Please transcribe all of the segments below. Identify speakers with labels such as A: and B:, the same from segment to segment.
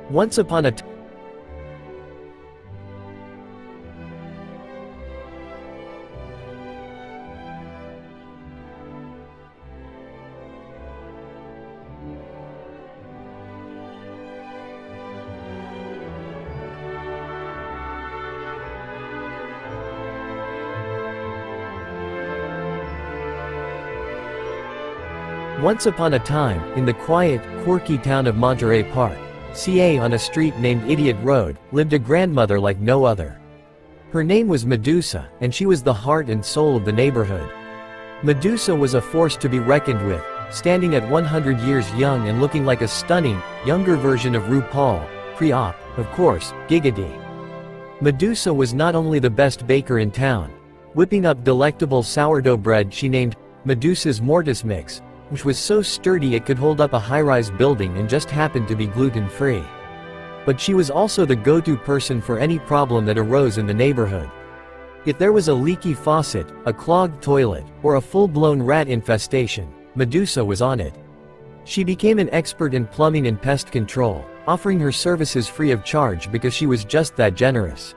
A: Once upon a Once upon a time, in the quiet, quirky town of Monterey Park, CA on a street named Idiot Road, lived a grandmother like no other. Her name was Medusa, and she was the heart and soul of the neighborhood. Medusa was a force to be reckoned with, standing at 100 years young and looking like a stunning, younger version of RuPaul, pre-op, of course, giggity. Medusa was not only the best baker in town, whipping up delectable sourdough bread she named Medusa's Mortis Mix, which was so sturdy it could hold up a high-rise building and just happened to be gluten-free. But she was also the go-to person for any problem that arose in the neighborhood. If there was a leaky faucet, a clogged toilet, or a full-blown rat infestation, Medusa was on it. She became an expert in plumbing and pest control, offering her services free of charge because she was just that generous.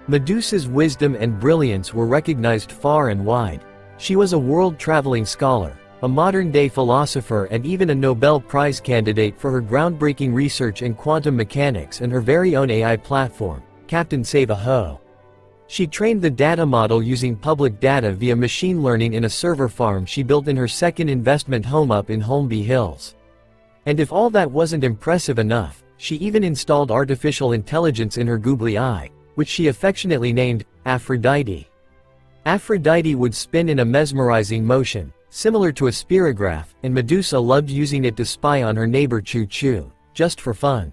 A: Medusa's wisdom and brilliance were recognized far and wide. She was a world-traveling scholar, a modern-day philosopher, and even a Nobel Prize candidate for her groundbreaking research in quantum mechanics and her very own AI platform, Captain Save-A-Ho. She trained the data model using public data via machine learning in a server farm she built in her second investment home up in Holmby Hills. And if all that wasn't impressive enough, she even installed artificial intelligence in her googly eye, which she affectionately named Aphrodite. Aphrodite would spin in a mesmerizing motion, similar to a spirograph, and Medusa loved using it to spy on her neighbor Choo Choo, just for fun.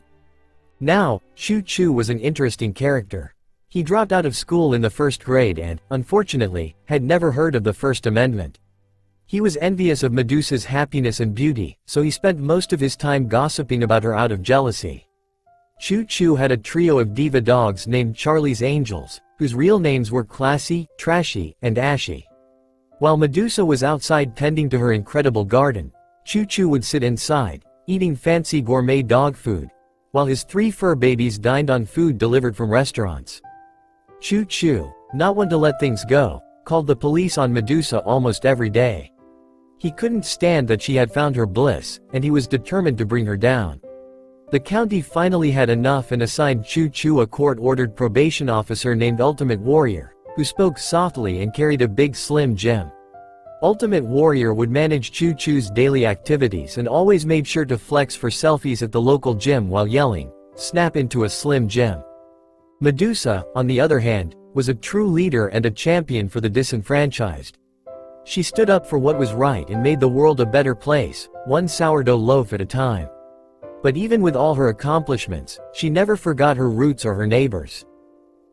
A: Now, Choo Choo was an interesting character. He dropped out of school in the first grade and, unfortunately, had never heard of the First Amendment. He was envious of Medusa's happiness and beauty, so he spent most of his time gossiping about her out of jealousy. Choo Choo had a trio of diva dogs named Charlie's Angels, whose real names were Classy, Trashy, and Ashy. While Medusa was outside tending to her incredible garden, Choo Choo would sit inside, eating fancy gourmet dog food, while his 3 fur babies dined on food delivered from restaurants. Choo Choo, not one to let things go, called the police on Medusa almost every day. He couldn't stand that she had found her bliss, and he was determined to bring her down. The county finally had enough and assigned Choo Choo a court-ordered probation officer named Ultimate Warrior, who spoke softly and carried a big Slim Jim. Ultimate Warrior would manage Choo Choo's daily activities and always made sure to flex for selfies at the local gym while yelling, "Snap into a Slim Jim." Medusa, on the other hand, was a true leader and a champion for the disenfranchised. She stood up for what was right and made the world a better place, one sourdough loaf at a time. But even with all her accomplishments, she never forgot her roots or her neighbors.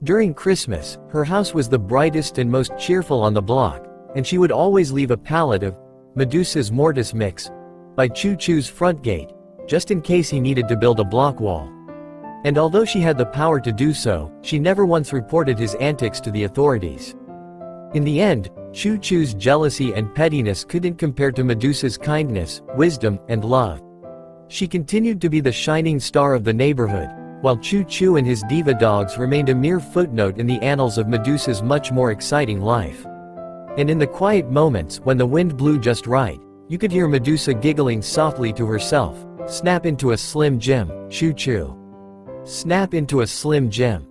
A: During Christmas, her house was the brightest and most cheerful on the block, and she would always leave a pallet of Medusa's Mortis Mix by Choo Choo's front gate, just in case he needed to build a block wall. And although she had the power to do so, she never once reported his antics to the authorities. In the end, Choo Choo's jealousy and pettiness couldn't compare to Medusa's kindness, wisdom, and love. She continued to be the shining star of the neighborhood, while Choo Choo and his diva dogs remained a mere footnote in the annals of Medusa's much more exciting life. And in the quiet moments when the wind blew just right, you could hear Medusa giggling softly to herself, "Snap into a Slim Jim, Choo Choo. Snap into a Slim Jim."